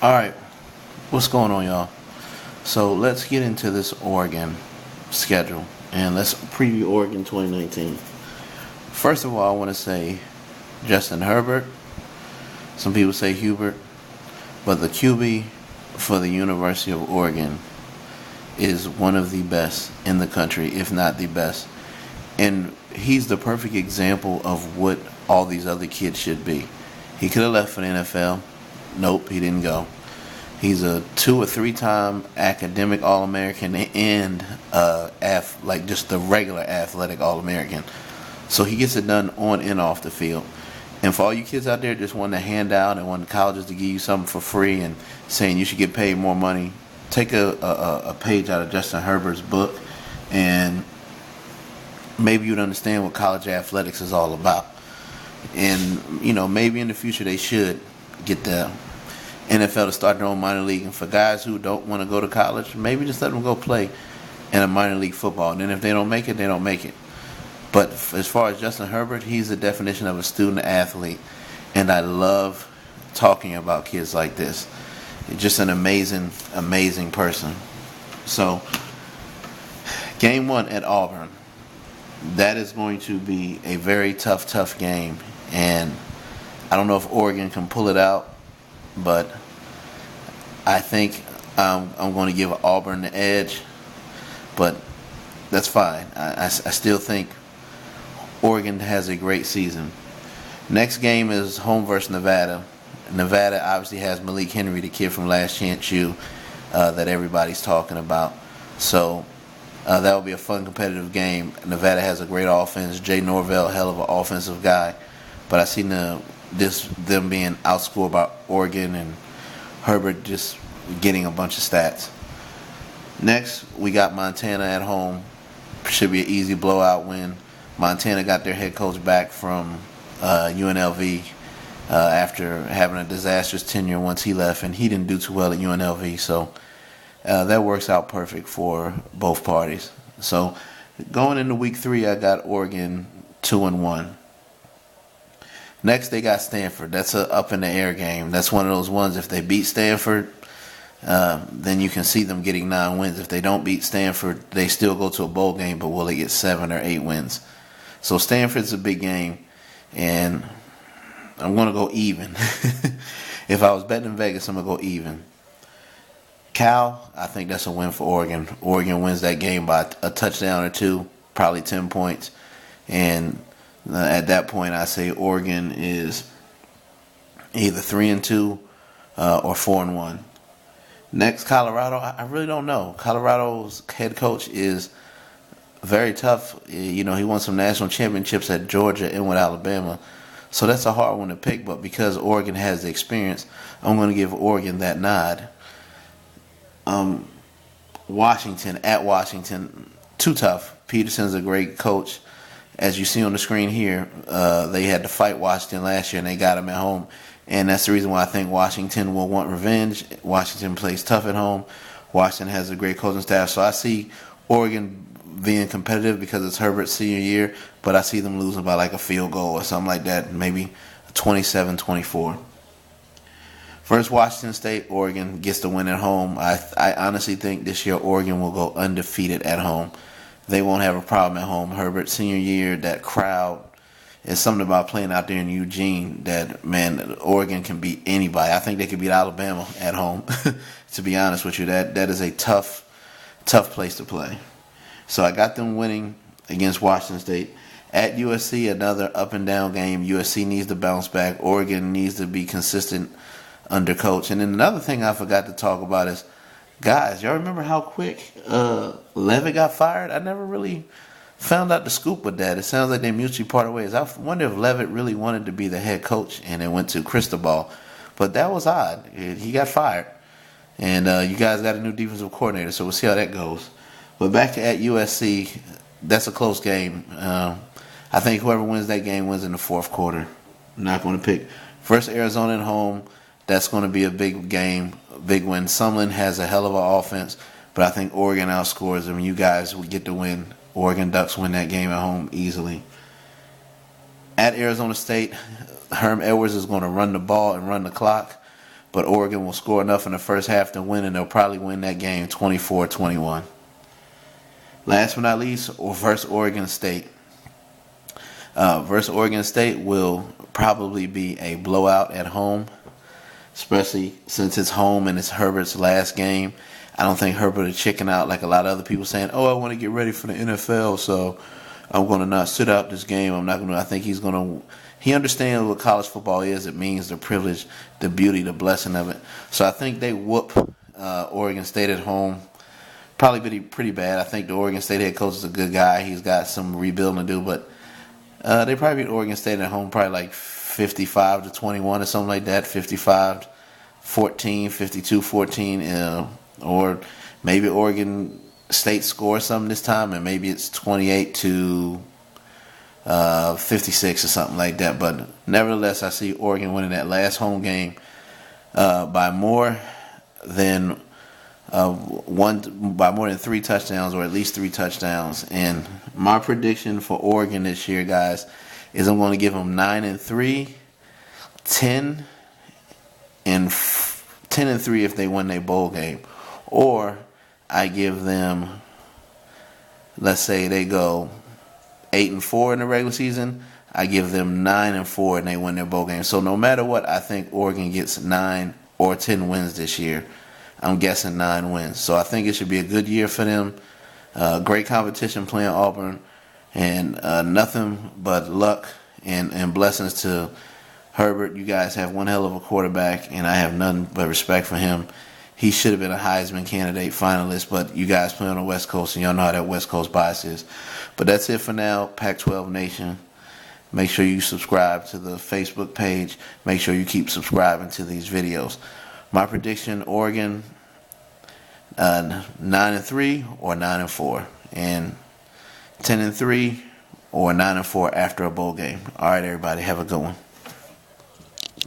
All right, what's going on, y'all? So let's get into this Oregon schedule and let's preview Oregon 2019. First of all, I want to say Justin Herbert. Some people say Hubert, but the QB for the University of Oregon is one of the best in the country, if not the best. And he's the perfect example of what all these other kids should be. He could have left for the NFL. Nope, he didn't go. He's a 2 or 3 time academic All-American and like just the regular athletic All-American. So he gets it done on and off the field. And for all you kids out there just wanting a handout and wanting colleges to give you something for free and saying you should get paid more money, take a page out of Justin Herbert's book and maybe you'd understand what college athletics is all about. And, maybe in the future they should get the NFL to start their own minor league. And for guys who don't want to go to college, maybe just let them go play in a minor league football. And then if they don't make it, they don't make it. But as far as Justin Herbert, he's the definition of a student athlete. And I love talking about kids like this. Just an amazing, amazing person. So, game 1 at Auburn. That is going to be a very tough game. And I don't know if Oregon can pull it out, but I think I'm going to give Auburn the edge. But that's fine. I still think Oregon has a great season. Next game is home versus Nevada. Nevada obviously has Malik Henry, the kid from Last Chance U, that everybody's talking about. So that will be a fun, competitive game. Nevada has a great offense. Jay Norvell, hell of an offensive guy. But I see them being outscored by Oregon and Herbert just getting a bunch of stats. Next, we got Montana at home. Should be an easy blowout win. Montana got their head coach back from UNLV after having a disastrous tenure once he left, and he didn't do too well at UNLV. So that works out perfect for both parties. So going into week 3, I got Oregon 2-1. Next, they got Stanford. That's a up in the air game. That's one of those ones. If they beat Stanford, then you can see them getting 9 wins. If they don't beat Stanford, they still go to a bowl game, but will they get 7 or 8 wins? So Stanford's a big game, and I'm going to go even. If I was betting in Vegas, I'm going to go even. Cal, I think that's a win for Oregon. Oregon wins that game by a touchdown or 2, probably 10 points. And at that point, I say Oregon is either 3-2 or 4-1. Next, Colorado. I really don't know. Colorado's head coach is very tough. He won some national championships at Georgia and with Alabama. So that's a hard one to pick. But because Oregon has the experience, I'm going to give Oregon that nod. Washington, too tough. Peterson's a great coach. As you see on the screen here, they had to fight Washington last year, and they got him at home. And that's the reason why I think Washington will want revenge. Washington plays tough at home. Washington has a great coaching staff. So I see Oregon being competitive because it's Herbert's senior year, but I see them losing by like a field goal or something like that, maybe 27-24. First, Washington State, Oregon gets the win at home. I honestly think this year Oregon will go undefeated at home. They won't have a problem at home. Herbert's senior year, that crowd, is something about playing out there in Eugene that, man, Oregon can beat anybody. I think they could beat Alabama at home, to be honest with you. That is a tough place to play. So I got them winning against Washington State. At USC, another up and down game. USC needs to bounce back. Oregon needs to be consistent under coach. And then another thing I forgot to talk about is, guys, y'all remember how quick Levitt got fired? I never really found out the scoop with that. It sounds like they mutually parted ways. I wonder if Levitt really wanted to be the head coach and then went to Cristobal. But that was odd. He got fired. And you guys got a new defensive coordinator, so we'll see how that goes. But back at USC, that's a close game. I think whoever wins that game wins in the fourth quarter. I'm not going to pick. First, Arizona at home. That's going to be a big game, big win. Sumlin has a hell of an offense, but I think Oregon outscores them. You guys will get the win. Oregon Ducks win that game at home easily. At Arizona State, Herm Edwards is going to run the ball and run the clock. but Oregon will score enough in the first half to win, and they'll probably win that game 24-21. Last but not least, versus Oregon State. Versus Oregon State will probably be a blowout at home, especially since it's home and it's Herbert's last game. I don't think Herbert will chicken out like a lot of other people saying, "Oh, I want to get ready for the NFL, so I'm going to not sit out this game. I'm not going to." I think he's going to. He understands what college football is. It means the privilege, the beauty, the blessing of it. So I think they whoop Oregon State at home. Probably pretty bad. I think the Oregon State head coach is a good guy. He's got some rebuilding to do, but they probably beat Oregon State at home probably like 55-21 or something like that. 55-14, 52-14, or maybe Oregon State scores something this time, and maybe it's 28-56 or something like that. But nevertheless, I see Oregon winning that last home game by more than 3 touchdowns, or at least 3 touchdowns. And my prediction for Oregon this year, guys, is I'm going to give them 9-3, 10-3 if they win their bowl game, or I give them, let's say they go 8-4 in the regular season, I give them 9-4 and they win their bowl game. So no matter what, I think Oregon gets 9 or 10 wins this year. I'm guessing 9 wins. So I think it should be a good year for them. Great competition playing Auburn, and nothing but luck and blessings to Herbert. You guys have one hell of a quarterback, and I have nothing but respect for him. He should have been a Heisman candidate finalist, but you guys play on the West Coast, and y'all know how that West Coast bias is. But that's it for now, Pac-12 Nation. Make sure you subscribe to the Facebook page. Make sure you keep subscribing to these videos. My prediction, Oregon 9-3 or 9-4, and 10-3 or 9-4 after a bowl game. All right, everybody, have a good one.